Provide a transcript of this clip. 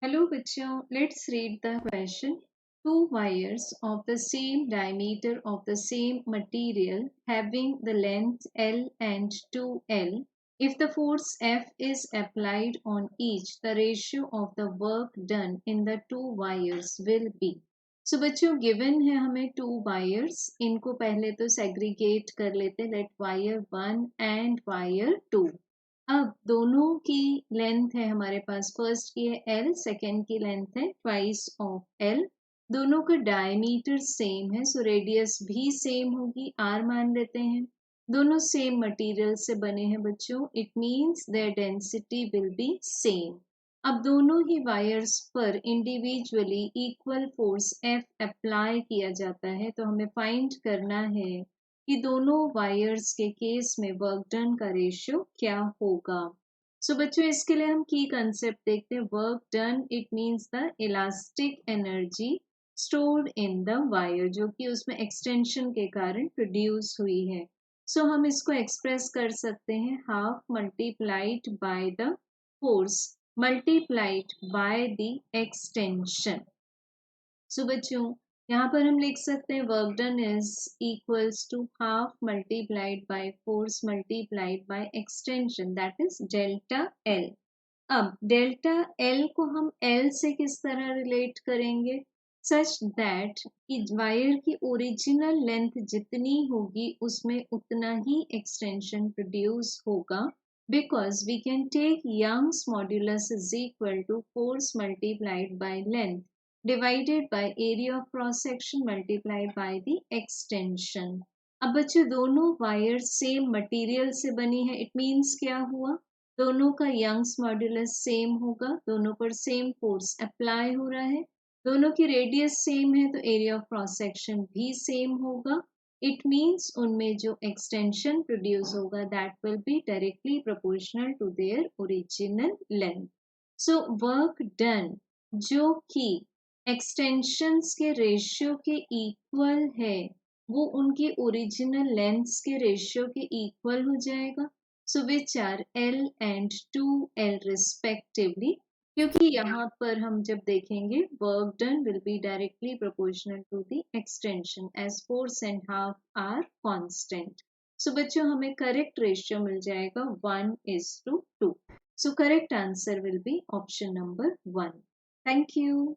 Hello bachcho, let's read the question. Two wires of the same diameter of the same material having the length L and 2L. If the force F is applied on each, the ratio of the work done in the two wires will be. So बच्चों given है हमें two wires, इनको पहले तो segregate कर लेते, let wire 1 and wire 2. अब दोनों की लेंथ है हमारे पास, फर्स्ट की है एल, सेकेंड की लेंथ है ट्वाइस ऑफ एल। दोनों का डायमीटर सेम है, सो रेडियस भी सेम होगी, आर मान लेते हैं। दोनों सेम मटेरियल से बने हैं बच्चों, it means their density will be same. अब दोनों ही वायर्स पर individually equal force F apply किया जाता है, तो हमें फाइंड करना है कि दोनों वायर्स के केस में वर्क डन का रेशियो क्या होगा। सो बच्चों इसके लिए हम की कंसेप्ट देखते हैं। Work done it means the elastic energy stored in the wire, जो कि उसमें एक्सटेंशन के कारण प्रोड्यूस हुई है। सो हम इसको एक्सप्रेस कर सकते हैं half multiplied by the force multiplied by the extension. So बच्चों यहाँ पर हम लिख सकते हैं work done is equals to half multiplied by force multiplied by extension, that is delta L. अब डेल्टा एल को हम एल से किस तरह रिलेट करेंगे, सच दैट कि वायर की ओरिजिनल लेंथ जितनी होगी उसमें उतना ही एक्सटेंशन प्रोड्यूस होगा, because we can take Young's modulus is equal to force multiplied by length divided by area of cross section multiplied by the extension. अब बच्चों दोनों वायर सेम मटेरियल से बनी है, इट मीन्स क्या हुआ, दोनों का यंग्स मॉड्यूलस सेम होगा, दोनों पर सेम फोर्स अप्लाई हो रहा है, दोनों की रेडियस सेम है तो एरिया ऑफ क्रॉस सेक्शन भी सेम होगा। इट मीन्स उनमें जो एक्सटेंशन प्रोड्यूस होगा that will be directly proportional to their original length. So work done जो कि एक्सटेंशंस के रेशियो के इक्वल है वो उनकी ओरिजिनल लेंथ्स के रेशियो के इक्वल हो जाएगा, so which are L and 2L respectively, क्योंकि यहाँ पर हम जब देखेंगे work done will be directly proportional to the extension as force and half are constant. So बच्चों हमें करेक्ट रेशियो मिल जाएगा 1:2। So correct answer will be option number 1। Thank you.